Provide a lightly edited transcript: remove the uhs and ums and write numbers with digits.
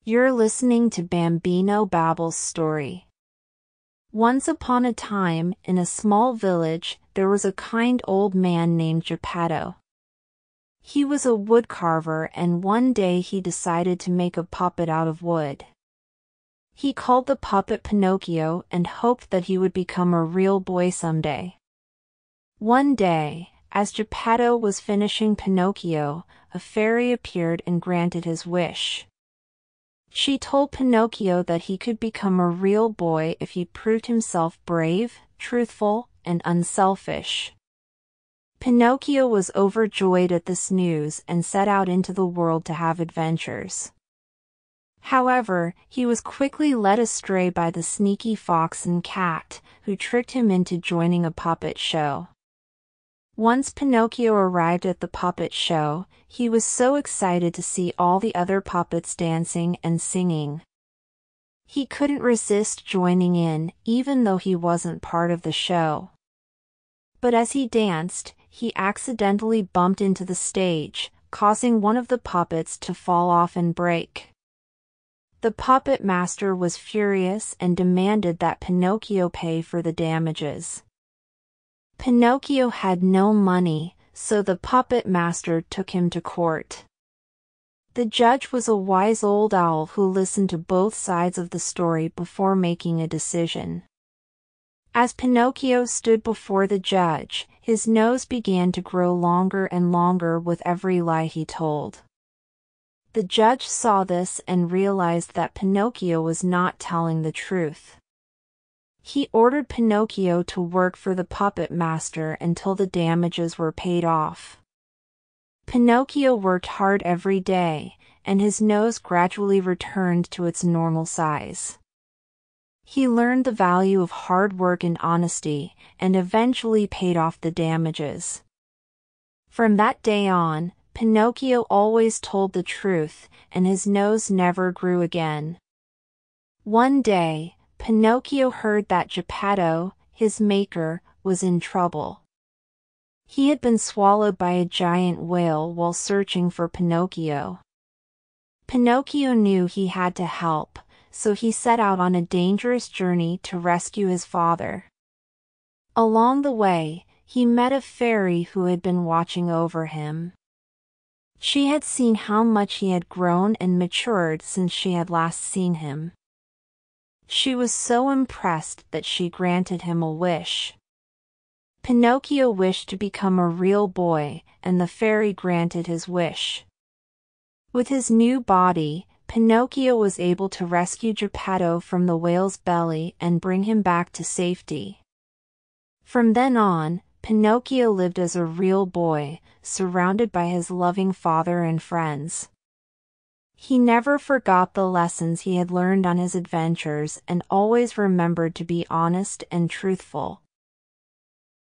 You're listening to BambinoBabble's story. Once upon a time, in a small village, there was a kind old man named Geppetto. He was a woodcarver, and one day he decided to make a puppet out of wood. He called the puppet Pinocchio and hoped that he would become a real boy someday. One day, as Geppetto was finishing Pinocchio, a fairy appeared and granted his wish. She told Pinocchio that he could become a real boy if he proved himself brave, truthful, and unselfish. Pinocchio was overjoyed at this news and set out into the world to have adventures. However, he was quickly led astray by the sneaky fox and cat, who tricked him into joining a puppet show. Once Pinocchio arrived at the puppet show, he was so excited to see all the other puppets dancing and singing. He couldn't resist joining in, even though he wasn't part of the show. But as he danced, he accidentally bumped into the stage, causing one of the puppets to fall off and break. The puppet master was furious and demanded that Pinocchio pay for the damages. Pinocchio had no money, so the puppet master took him to court. The judge was a wise old owl who listened to both sides of the story before making a decision. As Pinocchio stood before the judge, his nose began to grow longer and longer with every lie he told. The judge saw this and realized that Pinocchio was not telling the truth. He ordered Pinocchio to work for the puppet master until the damages were paid off. Pinocchio worked hard every day, and his nose gradually returned to its normal size. He learned the value of hard work and honesty, and eventually paid off the damages. From that day on, Pinocchio always told the truth, and his nose never grew again. One day, Pinocchio heard that Geppetto, his maker, was in trouble. He had been swallowed by a giant whale while searching for Pinocchio. Pinocchio knew he had to help, so he set out on a dangerous journey to rescue his father. Along the way, he met a fairy who had been watching over him. She had seen how much he had grown and matured since she had last seen him. She was so impressed that she granted him a wish. Pinocchio wished to become a real boy, and the fairy granted his wish. With his new body, Pinocchio was able to rescue Geppetto from the whale's belly and bring him back to safety. From then on, Pinocchio lived as a real boy, surrounded by his loving father and friends. He never forgot the lessons he had learned on his adventures and always remembered to be honest and truthful.